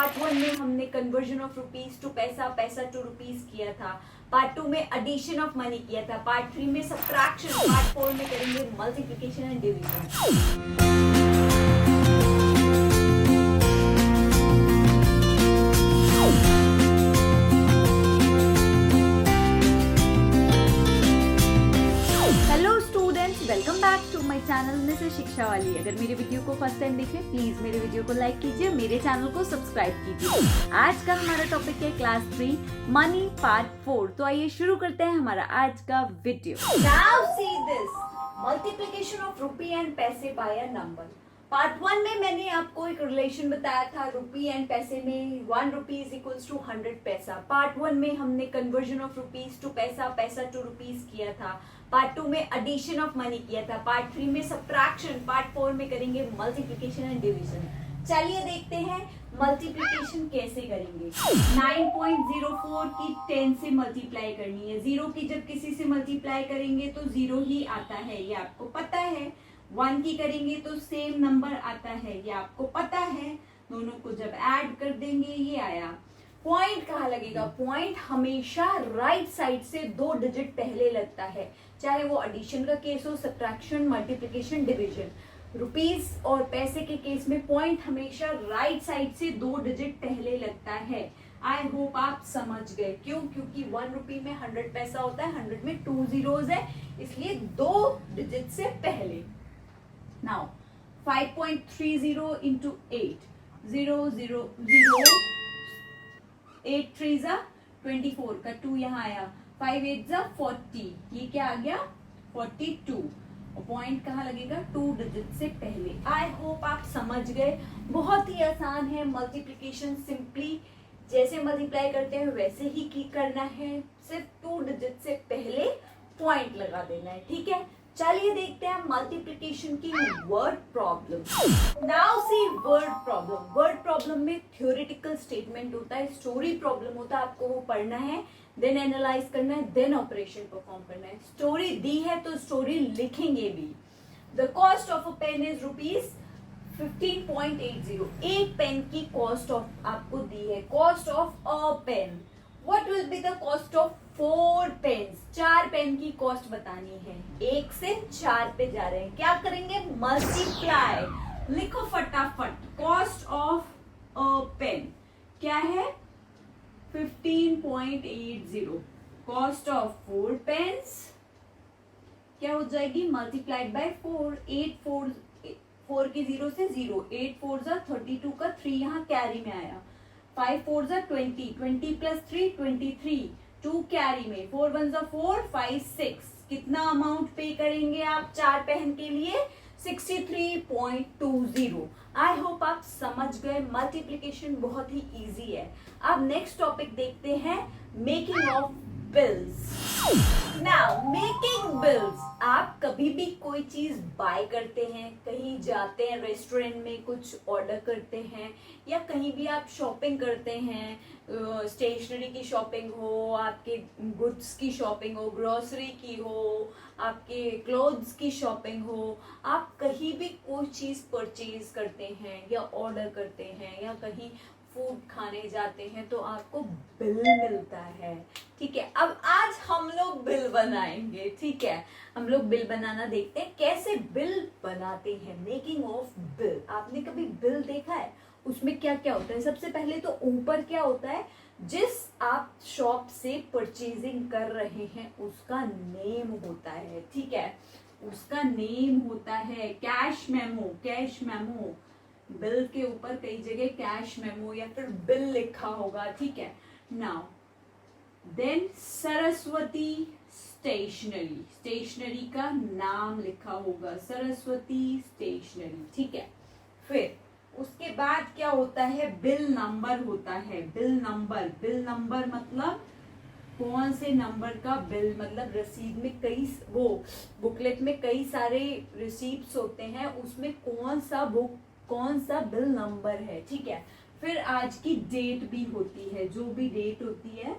Part 1 में हमने conversion of rupees to पैसा, पैसा टू रुपीज किया था। पार्ट 2 में एडिशन ऑफ मनी किया था। पार्ट 3 में सब्ट्रैक्शन। पार्ट 4 में करेंगे multiplication and division. Welcome back to my channel Mrs Shiksha वाली। अगर मेरे वीडियो को फर्स्ट टाइम देखें प्लीज मेरे वीडियो को लाइक कीजिए, मेरे चैनल को सब्सक्राइब कीजिए। आज का हमारा टॉपिक है क्लास 3 मनी पार्ट 4। तो आइए शुरू करते हैं हमारा आज का video. Now see this multiplication of rupee and paise by a number. Part 1 में मैंने आपको एक रिलेशन बताया था रुपी एंड पैसे में 1 रुपी इज इक्वल्स टू 100 पैसा। पार्ट 1 में हमने कन्वर्जन ऑफ रुपीज टू पैसा, पैसा टू रुपीज किया था। पार्ट 2 में एडिशन ऑफ मनी किया था। पार्ट 3 में सब्ट्रैक्शन। पार्ट 4 में करेंगे मल्टीप्लिकेशन एंड डिवीजन। चलिए देखते हैं मल्टीप्लिकेशन कैसे करेंगे। 9.04 की 10 से मल्टीप्लाई करनी है। 0 की जब किसी से मल्टीप्लाई करेंगे तो 0 ही आता है, ये आपको पता है। 1 की करेंगे तो सेम नंबर आता है, ये आपको पता है। दोनों को जब ऐड कर देंगे ये आया। पॉइंट कहाँ लगेगा? पॉइंट हमेशा राइट साइड से 2 डिजिट पहले लगता है, चाहे वो एडिशन का केस हो, सब्ट्रैक्शन, मल्टीप्लिकेशन, डिवीजन। रुपीज और पैसे के केस में पॉइंट हमेशा राइट साइड से 2 डिजिट पहले लगता है। आई होप आप समझ गए। क्यों? क्योंकि 1 रुपी में 100 पैसा होता है, 100 में 2 zeros है, इसलिए 2 डिजिट से पहले। नाउ 5.30 into 8 0 0 0 8 3 24 का 2 यहाँ आया। 5 8 40, ये क्या आ गया? 42। और पॉइंट कहाँ लगेगा? 2 डिजिट से पहले। आई होप आप समझ गए। बहुत ही आसान है मल्टीप्लिकेशन। सिंपली जैसे मल्टीप्लाई करते हैं वैसे ही की करना है, सिर्फ 2 डिजिट से पहले पॉइंट लगा देना है, ठीक है। चलिए देखते हैं मल्टीप्लिकेशन की word problem. Now see word problem. Word problem में थ्योरेटिकल स्टेटमेंट होता है, स्टोरी प्रॉब्लम होता है, आपको वो पढ़ना है, देन एनालाइज करना है, देन ऑपरेशन परफॉर्म करना है। स्टोरी दी है तो स्टोरी लिखेंगे भी। The cost of a pen is rupees 15.80। एक पेन की कॉस्ट ऑफ आपको दी है। Cost of a pen. What will be the cost of 4 pens? 4 pen की कॉस्ट बतानी है। 1 से 4 पे जा रहे हैं, क्या करेंगे? मल्टीप्लाई। लिखो फटाफट। कॉस्ट ऑफ अ पेन क्या है? 15.80। कॉस्ट ऑफ 4 पेन्स क्या हो जाएगी? Multiplied by 4। 4 की 0 से 0। 8 4 32 का 3 यहाँ कैरी में आया। 5 4 20, 20 प्लस 3 23, 2 कैरी में, 4 1 4, 5 6। कितना अमाउंट पे करेंगे आप 4 पेन के लिए? 63.20। आई होप आप समझ गए। मल्टीप्लिकेशन बहुत ही इजी है। अब नेक्स्ट टॉपिक देखते हैं, making of bills. Now making bills. आप कभी भी कोई चीज बाय करते हैं, कहीं जाते हैं, रेस्टोरेंट में कुछ ऑर्डर करते हैं, या कहीं भी आप शॉपिंग करते हैं, स्टेशनरी की शॉपिंग हो, आपके गुड्स की शॉपिंग हो, ग्रोसरी की हो, आपके क्लोथ्स की शॉपिंग हो, आप कहीं भी कोई चीज परचेज करते हैं या ऑर्डर करते हैं या कहीं फूड खाने जाते हैं तो आपको बिल मिलता है, ठीक है। अब आज हम लोग बिल बनाएंगे, ठीक है। हम लोग बिल बनाना देखते हैं कैसे बिल बनाते हैं। Making of bill. आपने कभी बिल देखा है? उसमें क्या क्या होता है? सबसे पहले तो ऊपर क्या होता है? जिस आप शॉप से परचेजिंग कर रहे हैं उसका नेम होता है, ठीक है। उसका नेम होता है। Cash memo, cash memo. Bill के ऊपर कई जगह कैश मेमो या फिर बिल लिखा होगा, ठीक है। Now then Saraswati stationery. Stationery का नाम लिखा होगा, सरस्वती स्टेशनरी, ठीक है। फिर उसके बाद क्या होता है? बिल नंबर होता है। Bill number. बिल नंबर मतलब कौन से नंबर का बिल, मतलब रसीद में कई, वो बुकलेट में कई सारे रिसीप्ट्स होते हैं, उसमें कौन सा बिल नंबर है, ठीक है। फिर आज की डेट भी होती है, जो भी डेट होती है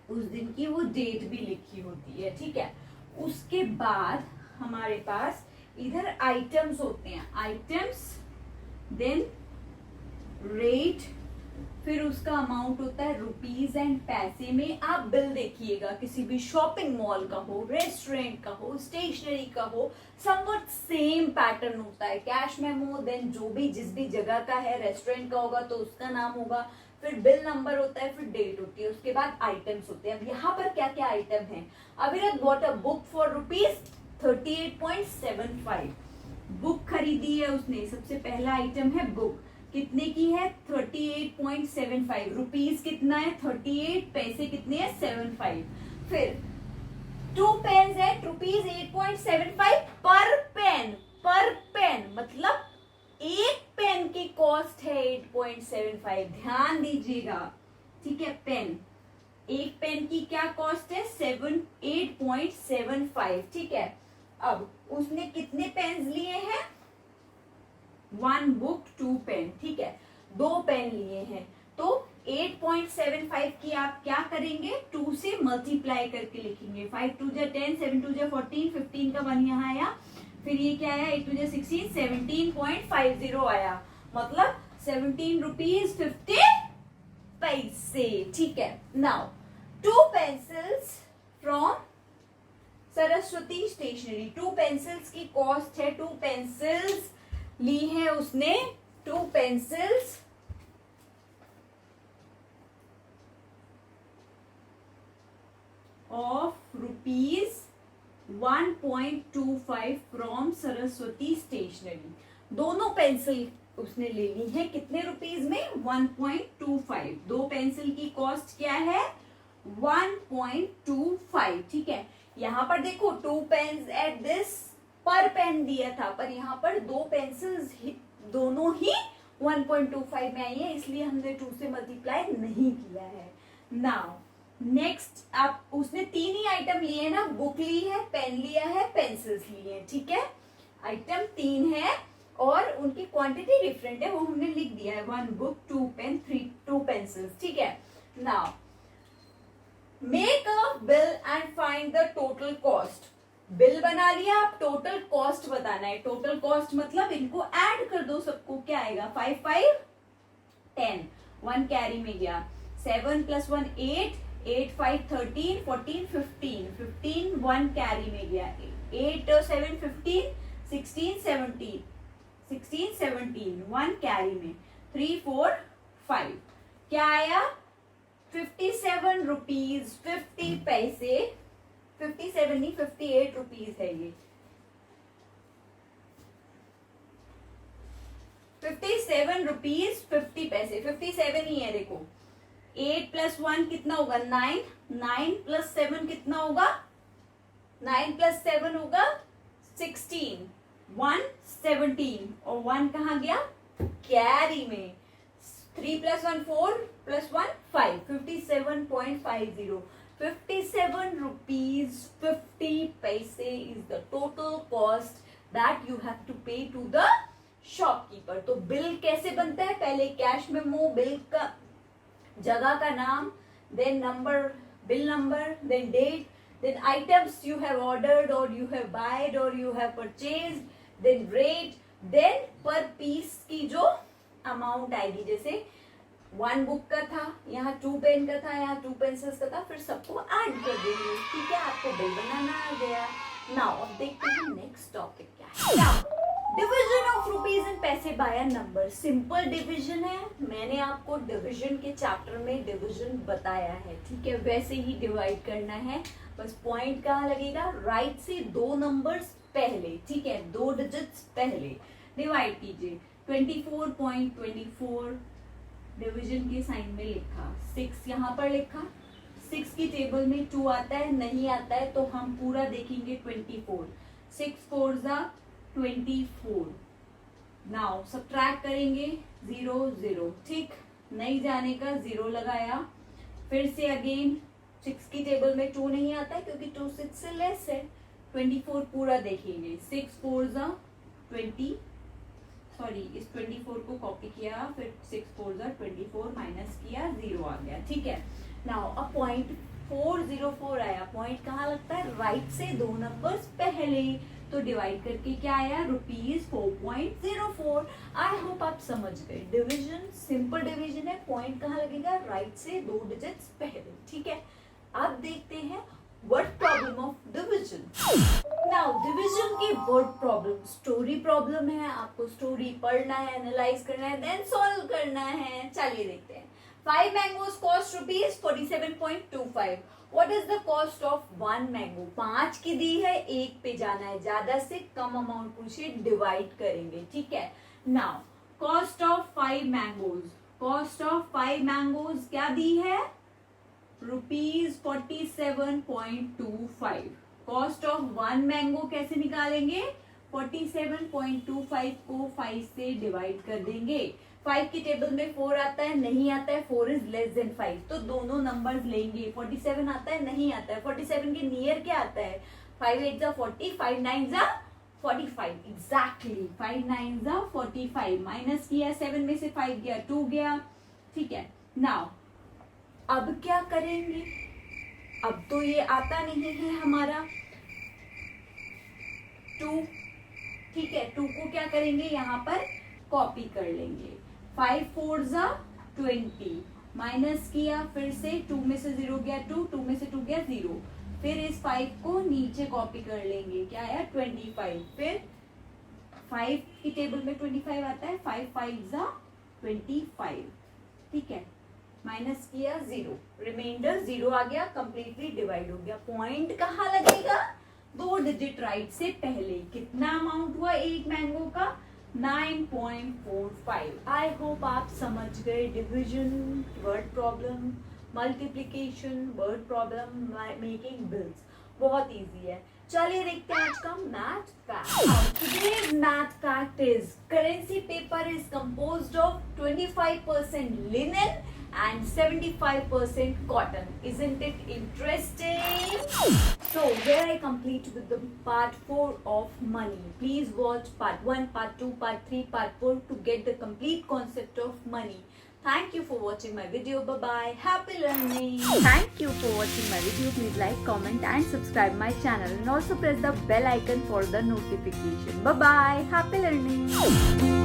उस दिन की वो डेट भी लिखी होती है, ठीक है। उसके बाद हमारे पास इधर आइटम्स होते हैं, आइटम्स, देन रेट फिर उसका अमाउंट होता है रुपीज एंड पैसे में। आप बिल देखिएगा, किसी भी शॉपिंग मॉल का हो, रेस्टोरेंट का हो, स्टेशनरी का हो, समवट सेम पैटर्न होता है। कैश मेमो, देन जो भी जिस भी जगह का है, रेस्टोरेंट का होगा तो उसका नाम होगा, फिर बिल नंबर होता है, फिर डेट होती है, उसके बाद आइटम्स होते हैं। अब यहाँ पर क्या क्या आइटम है? अविरत bought a book for rupees 38.75। Book खरीदी है उसने, सबसे पहला आइटम है बुक। कितने की है? 38.75। रुपीज कितना है? 38। पैसे कितने हैं? 75। फिर 2 पेन एट रुपीज 8.75 पर पेन। पर पेन मतलब एक पेन की कॉस्ट है 8.75। ध्यान दीजिएगा, ठीक है। पेन, एक पेन की क्या कॉस्ट है? 8.75, ठीक है। अब उसने कितने पेन लिए हैं? 1 बुक 2 पेन, ठीक है। 2 पेन लिए हैं तो 8.75 की आप क्या करेंगे? 2 से मल्टीप्लाई करके लिखेंगे। 5 2 जा 10, 7 2 जा 14, 15 का 1 यहाँ आया, फिर ये क्या आया? 8 2 जा 16, 17.50 आया, मतलब 17 रुपीज 50 पैसे, ठीक है। Now 2 pencils from Saraswati stationery. 2 pencils की कॉस्ट है, 2 पेंसिल्स ली है उसने, 2 pencils of rupees 1.25 from Saraswati stationery. दोनों पेंसिल उसने ले ली है, कितने रुपीज में? 1.25। 2 पेंसिल की कॉस्ट क्या है? 1.25, ठीक है। यहाँ पर देखो 2 पेन्स एट दिस, पर पेन दिया था, पर यहाँ पर 2 पेंसिल्स दोनों ही 1.25 में आई है, इसलिए हमने 2 से मल्टीप्लाई नहीं किया है। नाउ नेक्स्ट, आप उसने 3 ही आइटम लिए ना, बुक ली है, पेन लिया है, पेंसिल्स लिए हैं, ठीक है। आइटम 3 है और उनकी क्वांटिटी डिफरेंट है, वो हमने लिख दिया है। 1 बुक 2 पेन 2 पेंसिल्स, ठीक है। Now make a bill and find the total cost. Bill बना लिया, आप टोटल कॉस्ट बताना है। टोटल कॉस्ट मतलब इनको ऐड कर दो सबको, क्या आएगा? 5 5 10, 1 कैरी में गया, 7 + 1 8, 8 5 13, 14 15, 15 1 कैरी में गया, 8 7 15, 16 17, 16 17 1 कैरी में, 3 4 5, क्या आया? 57 रुपीज 50 पैसे। 57 नहीं, 58 रुपीज है ये। 57 रुपीज 50 पैसे, 57 ही है। देखो 8 + 1 कितना होगा? 9, 9 + 7 कितना होगा? 9 + 7 होगा 16, 1 17 और 1 कहाँ गया? कैरी में। 3 + 1 4 + 1 5, 57.50। 57 rupees 50 paise is the total cost that you have to pay to the shopkeeper। तो बिल कैसे बनता है? पहले कैश मेमो, बिल का जगह का नाम, then number, bill number, then date, then items you have ordered or you have bought or you have purchased, then rate, then per piece की जो अमाउंट आएगी, जैसे 1 बुक का था, यहाँ 2 पेन का था, यहाँ 2 पेंसिल्स का था, फिर सबको ऐड कर देंगे, ठीक है। आपको बिल बनाना आ गया। नाउ अब देखते हैं नेक्स्ट टॉपिक क्या है। Now division of rupees and paise by a number. Simple division है, मैंने आपको डिवीजन के चैप्टर में डिवीजन बताया है, ठीक है। वैसे ही डिवाइड करना है, बस पॉइंट कहाँ लगेगा? राइट से 2 नंबर्स पहले, ठीक है, 2 डिजिट्स पहले डिवाइड कीजिए। 24.24 डिवीजन के साइन में लिखा, 6 यहाँ पर लिखा, 6 की टेबल में 2 आता है, नहीं आता है तो हम पूरा देखेंगे 24, 6 4 जा 24। नाउ सब्ट्रैक्ट करेंगे 0 0, ठीक, नहीं जाने का 0 लगाया। फिर से अगेन 6 की टेबल में 2 नहीं आता है क्योंकि 2 6 से लेस है। 24 पूरा देखेंगे, 6 4 जा 20, सॉरी इस 24 को कॉपी किया, फिर 6 4 जा 24 माइनस किया, 0 आ गया, ठीक है। नाउ अब पॉइंट 404 आया। पॉइंट कहाँ लगता है? राइट से 2 नंबर्स पहले। तो डिवाइड करके क्या आया, ₹4.04। आई होप आप समझ गए। डिवीजन सिंपल डिवीजन है, पॉइंट कहाँ लगेगा, राइट से 2 डिजिट्स पहले, ठीक है। अब देखते हैं word problem of division. Now division की वर्ड प्रॉब्लम स्टोरी प्रॉब्लम है, आपको स्टोरी पढ़ना है, एनालाइज करना है, देन सॉल्व करना है। चलिए देखते हैं। 5 mangoes cost ₹47.25. What is the cost of 1 mango? 5 की दी है, 1 पे जाना है, ज्यादा से कम अमाउंट पूछिए, डिवाइड करेंगे, ठीक है। Now cost of 5 mangoes, cost of 5 mangoes क्या दी है, ₹47.25। कॉस्ट ऑफ 1 मैंगो कैसे निकालेंगे, 47.25 को 5 से डिवाइड कर देंगे। 5 की टेबल में 4 आता है, नहीं आता है, 4 इज लेस देन 5, तो दोनों नंबर्स लेंगे। 47 आता है, नहीं आता है, 47 के नियर क्या आता है, 5 8 जा 40, 5 9 जा 45, एग्जैक्टली 5 9 जा 45। माइनस किया, 7 में से 5 गया, 2 गया, ठीक है। नाउ अब क्या करेंगे, अब तो ये आता नहीं है हमारा 2, ठीक है। 2 को क्या करेंगे, यहाँ पर कॉपी कर लेंगे। 5 4 जा 20, माइनस किया, फिर से 2 में से 0 गया 2, 2 में से 2 गया 0, फिर इस 5 को नीचे कॉपी कर लेंगे, क्या आया 25। फिर 5 की टेबल में 25 आता है, 5 5 जा 25, ठीक है। माइनस किया 0, रिमाइंडर 0 आ गया, कंप्लीटली डिवाइड हो गया। पॉइंट कहाँ लगेगा, 2 डिजिट राइट से पहले। कितना अमाउंट हुआ एक मैंगो का, 9.45। आई होप आप समझ गए। Division, word problem, multiplication, word problem, making bills, बहुत इजी है। चलिए देखते हैं आज का math fact. Today's math fact is currency paper is composed of 25% linen and 75% cotton. Isn't it interesting? So here I complete with the part 4 of money. Please watch part 1, part 2, part 3, part 4 to get the complete concept of money. Thank you for watching my video. Bye bye. Happy learning. Thank you for watching my video. Please like, comment and subscribe my channel and also press the bell icon for the notification. Bye bye. Happy learning.